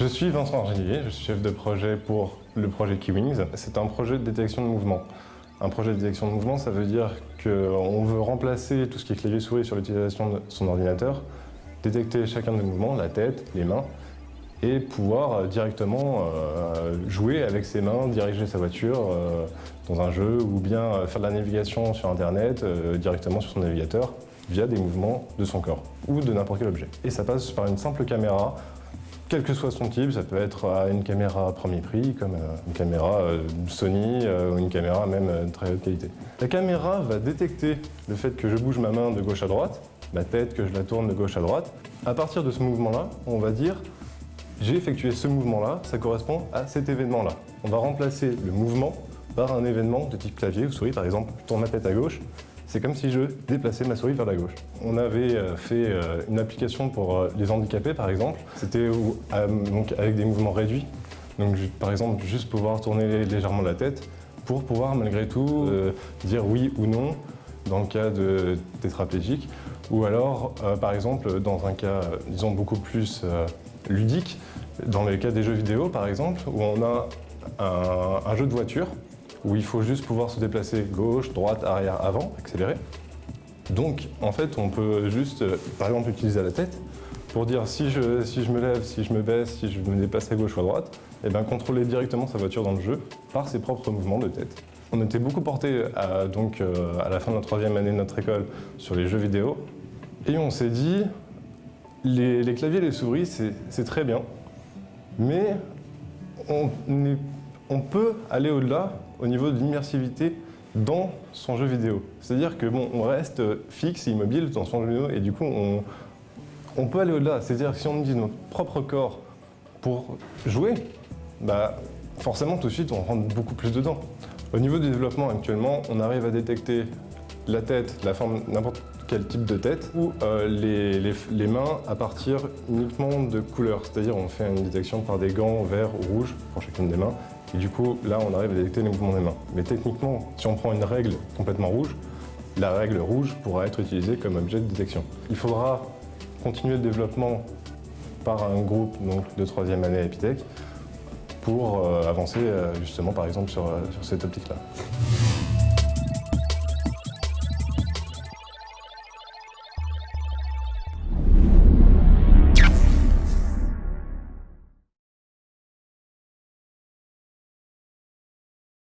suis Vincent Argillier, je suis chef de projet pour le projet Keywings. C'est un projet de détection de mouvement. Un projet de détection de mouvement, ça veut dire qu'on veut remplacer tout ce qui est clavier souris sur l'utilisation de son ordinateur, détecter chacun des mouvements, la tête, les mains, et pouvoir directement jouer avec ses mains, diriger sa voiture dans un jeu, ou bien faire de la navigation sur Internet directement sur son navigateur via des mouvements de son corps ou de n'importe quel objet. Et ça passe par une simple caméra, quel que soit son type, ça peut être une caméra premier prix, comme une caméra Sony ou une caméra même de très haute qualité. La caméra va détecter le fait que je bouge ma main de gauche à droite, ma tête que je la tourne de gauche à droite. À partir de ce mouvement-là, on va dire j'ai effectué ce mouvement-là, ça correspond à cet événement-là. On va remplacer le mouvement par un événement de type clavier ou souris. Par exemple, je tourne ma tête à gauche, c'est comme si je déplaçais ma souris vers la gauche. On avait fait une application pour les handicapés, par exemple. C'était avec des mouvements réduits. Donc, par exemple, juste pouvoir tourner légèrement la tête pour pouvoir, malgré tout, dire oui ou non dans le cas de tétraplégique. Ou alors, par exemple, dans un cas, disons, beaucoup plus ludique, dans le cas des jeux vidéo, par exemple, où on a un jeu de voiture, où il faut juste pouvoir se déplacer gauche, droite, arrière, avant, accélérer. Donc, en fait, on peut juste, par exemple, utiliser la tête pour dire si je me lève, si je me baisse, si je me déplace à gauche ou à droite, et bien contrôler directement sa voiture dans le jeu par ses propres mouvements de tête. On était beaucoup porté à la fin de la 3e année de notre école sur les jeux vidéo, et on s'est dit, les claviers et les souris, c'est très bien, mais on peut aller au-delà au niveau de l'immersivité dans son jeu vidéo. C'est-à-dire que bon, on reste fixe et immobile dans son jeu vidéo et du coup, on peut aller au-delà. C'est-à-dire que si on utilise notre propre corps pour jouer, bah, forcément tout de suite on rentre beaucoup plus dedans. Au niveau du développement actuellement, on arrive à détecter la tête, la forme, n'importe quel type de tête, ou les mains à partir uniquement de couleurs. C'est-à-dire on fait une détection par des gants verts ou rouges pour chacune des mains. Et du coup, là, on arrive à détecter les mouvements des mains. Mais techniquement, si on prend une règle complètement rouge, la règle rouge pourra être utilisée comme objet de détection. Il faudra continuer le développement par un groupe de 3e année à Epitech pour avancer justement, par exemple, sur cette optique-là.